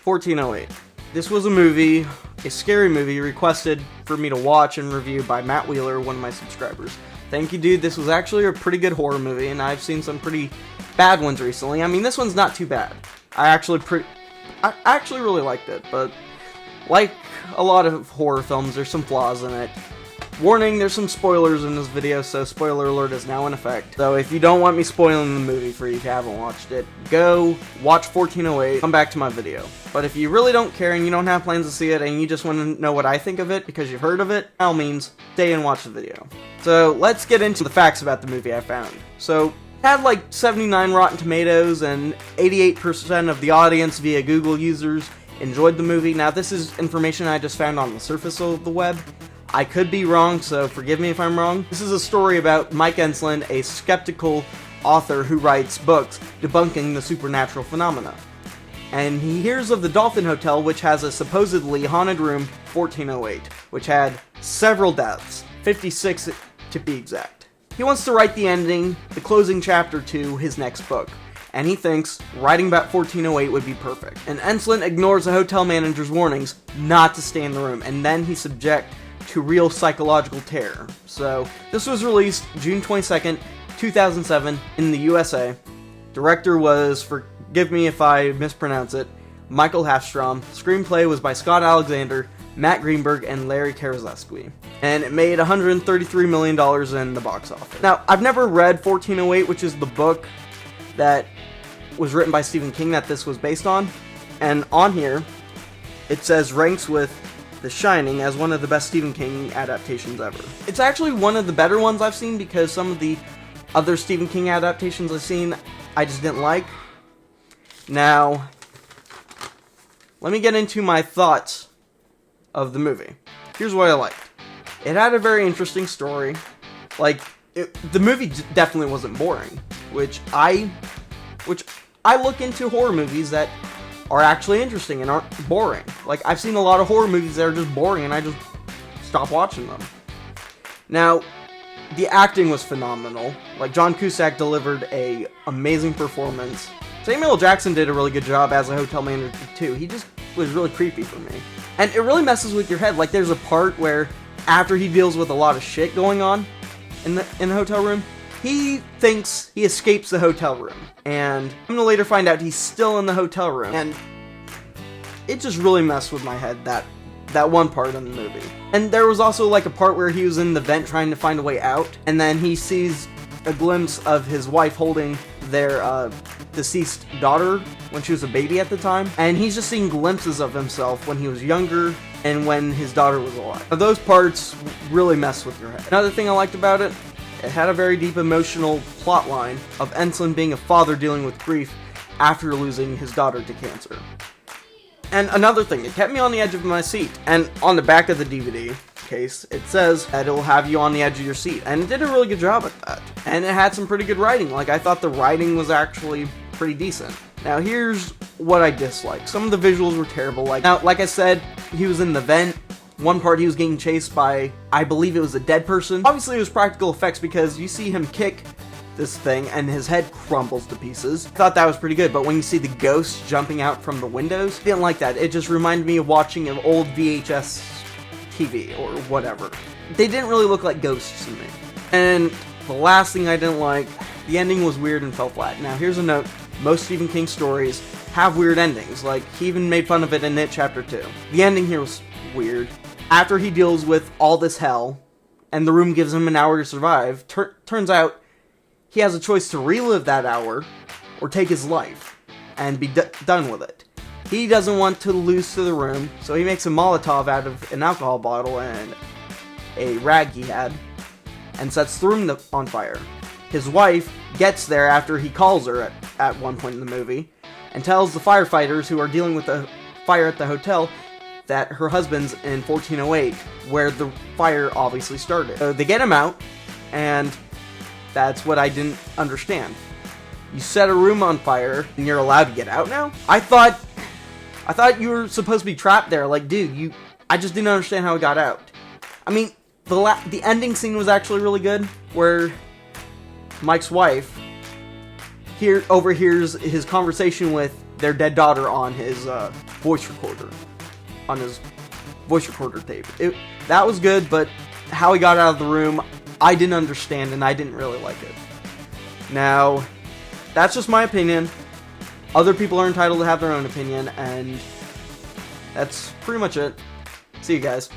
1408. This was a scary movie requested for me to watch and review by Matt Wheeler, one of my subscribers. Thank you, dude. This was actually a pretty good horror movie, and I've seen some pretty bad ones recently. I mean, this one's not too bad. I actually really liked it, but like a lot of horror films, there's some flaws in it. Warning, there's some spoilers in this video, so spoiler alert is now in effect. So if you don't want me spoiling the movie for you if you haven't watched it, go watch 1408, come back to my video. But if you really don't care and you don't have plans to see it and you just want to know what I think of it because you've heard of it, by all means, stay and watch the video. So let's get into the facts about the movie I found. So it had like 79 Rotten Tomatoes and 88% of the audience via Google users enjoyed the movie. Now this is information I just found on the surface of the web. I could be wrong, so forgive me if I'm wrong. This is a story about Mike Enslin, a skeptical author who writes books debunking the supernatural phenomena. And he hears of the Dolphin Hotel, which has a supposedly haunted room, 1408, which had several deaths, 56 to be exact. He wants to write the ending, the closing chapter to his next book, and he thinks writing about 1408 would be perfect. And Enslin ignores the hotel manager's warnings not to stay in the room, and then he's subject to real psychological terror. So, this was released June 22nd, 2007 in the USA. Director was, forgive me if I mispronounce it, Michael Hafstrom. Screenplay was by Scott Alexander, Matt Greenberg, and Larry Karaszewski. And it made $133 million in the box office. Now, I've never read 1408, which is the book that was written by Stephen King that this was based on. And on here, it says ranks with The Shining as one of the best Stephen King adaptations ever. It's actually one of the better ones I've seen because some of the other Stephen King adaptations I've seen I just didn't like. Now, let me get into my thoughts of the movie. Here's what I liked. It had a very interesting story. The movie definitely wasn't boring, which I look into horror movies that are actually interesting and aren't boring. Like, I've seen a lot of horror movies that are just boring and I just stop watching them. Now, the acting was phenomenal. Like, John Cusack delivered an amazing performance. Samuel L. Jackson did a really good job as a hotel manager too. He just was really creepy for me. And it really messes with your head. Like, there's a part where after he deals with a lot of shit going on in the hotel room, he thinks he escapes the hotel room, and I'm gonna later find out he's still in the hotel room, and it just really messed with my head, that one part in the movie. And there was also like a part where he was in the vent trying to find a way out, and then he sees a glimpse of his wife holding their deceased daughter when she was a baby at the time, and he's just seeing glimpses of himself when he was younger and when his daughter was alive. Now, those parts really mess with your head. Another thing I liked about it, it had a very deep emotional plot line of Enslin being a father dealing with grief after losing his daughter to cancer. And another thing, it kept me on the edge of my seat. And on the back of the DVD case, it says that it will have you on the edge of your seat. And it did a really good job at that. And it had some pretty good writing. Like, I thought the writing was actually pretty decent. Now, here's what I disliked. Some of the visuals were terrible. Like I said, he was in the vent. One part he was getting chased by, I believe it was a dead person. Obviously it was practical effects because you see him kick this thing and his head crumbles to pieces. I thought that was pretty good, but when you see the ghosts jumping out from the windows, I didn't like that. It just reminded me of watching an old VHS TV or whatever. They didn't really look like ghosts to me. And the last thing I didn't like, the ending was weird and fell flat. Now here's a note, most Stephen King stories have weird endings. Like, he even made fun of it in It Chapter 2. The ending here was weird. After he deals with all this hell, and the room gives him an hour to survive, turns out he has a choice to relive that hour, or take his life, and be done with it. He doesn't want to lose to the room, so he makes a Molotov out of an alcohol bottle and a rag he had, and sets the room on fire. His wife gets there after he calls her at one point in the movie, and tells the firefighters who are dealing with the fire at the hotel that her husband's in 1408, where the fire obviously started. So they get him out, and that's what I didn't understand. You set a room on fire, and you're allowed to get out now? I thought you were supposed to be trapped there. Like, dude, I just didn't understand how it got out. I mean, the ending scene was actually really good, where Mike's wife overhears his conversation with their dead daughter on his voice recorder, on his voice recorder tape. That was good, but how he got out of the room, I didn't understand, and I didn't really like it. Now, that's just my opinion. Other people are entitled to have their own opinion, and that's pretty much it. See you guys.